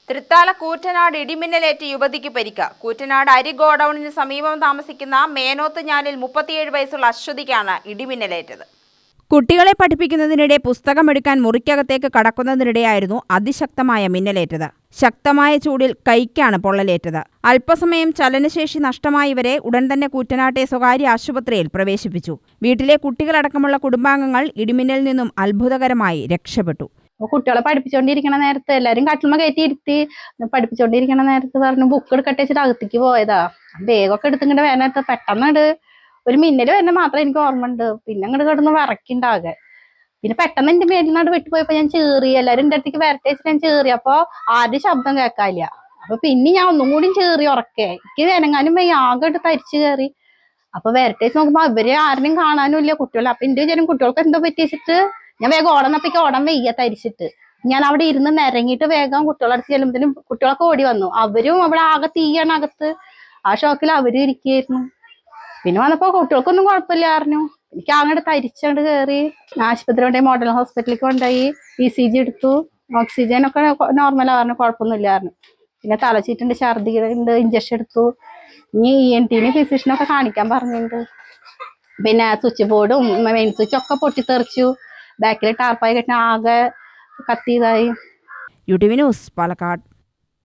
തൃത്താല കൂറ്റനാട് ഇടിമിന്നലേറ്റ് യുവതിക്ക് പരിക്ക്. കൂറ്റനാട് അരി ഗോഡൌണിന് സമീപം താമസിക്കുന്ന മേനോത്ത് ഞാലിൽ 37 വയസ്സുള്ള അശ്വതിക്കാണ് ഇടിമിന്നലേറ്റത്. കുട്ടികളെ പഠിപ്പിക്കുന്നതിനിടെ പുസ്തകമെടുക്കാൻ മുറിക്കകത്തേക്ക് കടക്കുന്നതിനിടെയായിരുന്നു അതിശക്തമായ മിന്നലേറ്റത്. ശക്തമായ ചൂടിൽ കൈക്കാണ് പൊള്ളലേറ്റത്. അല്പസമയം ചലനശേഷി നഷ്ടമായ ഇവരെ ഉടൻ തന്നെ കൂറ്റനാട്ടെ സ്വകാര്യ ആശുപത്രിയിൽ പ്രവേശിപ്പിച്ചു. വീട്ടിലെ കുട്ടികളടക്കമുള്ള കുടുംബാംഗങ്ങൾ ഇടിമിന്നലിൽ നിന്നും അത്ഭുതകരമായി രക്ഷപ്പെട്ടു. കുട്ടികളെ പഠിപ്പിച്ചോണ്ടിരിക്കണ നേരത്ത് എല്ലാരും കട്ടിലുമ കയറ്റി ഇരുത്തി പഠിപ്പിച്ചോണ്ടിരിക്കണ നേരത്ത് പറഞ്ഞു ബുക്ക് എടുക്കട്ടെ വെച്ചിട്ട് അകത്തേക്ക് പോയതാ. ബാഗൊക്കെ എടുത്തിങ്ങോട്ട് വേനത്ത് പെട്ടെന്ന് ഒരു മിന്നല് വരുന്ന മാത്രമേ എനിക്ക് ഓർമ്മ ഉണ്ട്. പിന്നെ അങ്ങോട്ട് കിടന്ന് വിറക്കിണ്ടാകെ. പിന്നെ പെട്ടെന്ന് എന്റെ മേലിനാട് വെട്ടിപ്പോയപ്പോ ഞാൻ ചേറി. എല്ലാരും എന്റെ അടുത്തേക്ക് വരട്ടെ വെച്ചിട്ട് ഞാൻ ചേറി. അപ്പൊ ആരും ശബ്ദം കേൾക്കാനില്ല. അപ്പൊ പിന്നെ ഞാൻ ഒന്നും കൂടി ചേറി ഉറക്കെ. എനിക്ക് വേനങ്ങാനും ആകെ എടുത്ത് തരിച്ചു കയറി. അപ്പൊ വരട്ടെ നോക്കുമ്പോ അവര് ആരും കാണാനും ഇല്ല കുട്ടികളെ. അപ്പൊ എന്റെ വിചാരം കുട്ടികൾക്ക് എന്തോ പറ്റിച്ചിട്ട് ഞാൻ വേഗം ഓടന്നപ്പേക്ക് ഓടാൻ വയ്യ തരിച്ചിട്ട്. ഞാൻ അവിടെ ഇരുന്ന് നിരങ്ങിയിട്ട് വേഗം കുട്ടികളടുത്ത് ചെല്ലുമ്പോഴത്തേനും കുട്ടികളൊക്കെ ഓടി വന്നു. അവരും അവിടെ ആകെ തീയാണ് അകത്ത്. ആ ഷോക്കിൽ അവരും ഇരിക്കുകയായിരുന്നു. പിന്നെ വന്നപ്പോ കുട്ടികൾക്കൊന്നും കുഴപ്പമില്ല പറഞ്ഞു. എനിക്ക് അങ്ങോട്ട് തരിച്ചങ്ങോട്ട് കയറി ആശുപത്രി കൊണ്ടുപോയി മോഡൽ ഹോസ്പിറ്റലിലേക്ക് കൊണ്ടുപോയി ECG എടുത്തു. ഓക്സിജൻ ഒക്കെ നോർമലാ പറഞ്ഞു, കുഴപ്പമൊന്നുമില്ല പറഞ്ഞു. പിന്നെ തലച്ചീറ്റുണ്ട്, ഛർദി ഉണ്ട്, ഇഞ്ചക്ഷൻ എടുത്തു. ഇനി ENT ഫിസിഷ്യനൊക്കെ കാണിക്കാൻ പറഞ്ഞിട്ടുണ്ട്. പിന്നെ സ്വിച്ച് ബോർഡും മെയിൻ സ്വിച്ചും ഒക്കെ പൊട്ടിത്തെറിച്ചു. ബാക്കിൽ ടാർപ്പായി കെട്ടിന ആകെ കത്തിയതായി. UTV news, Palakkad.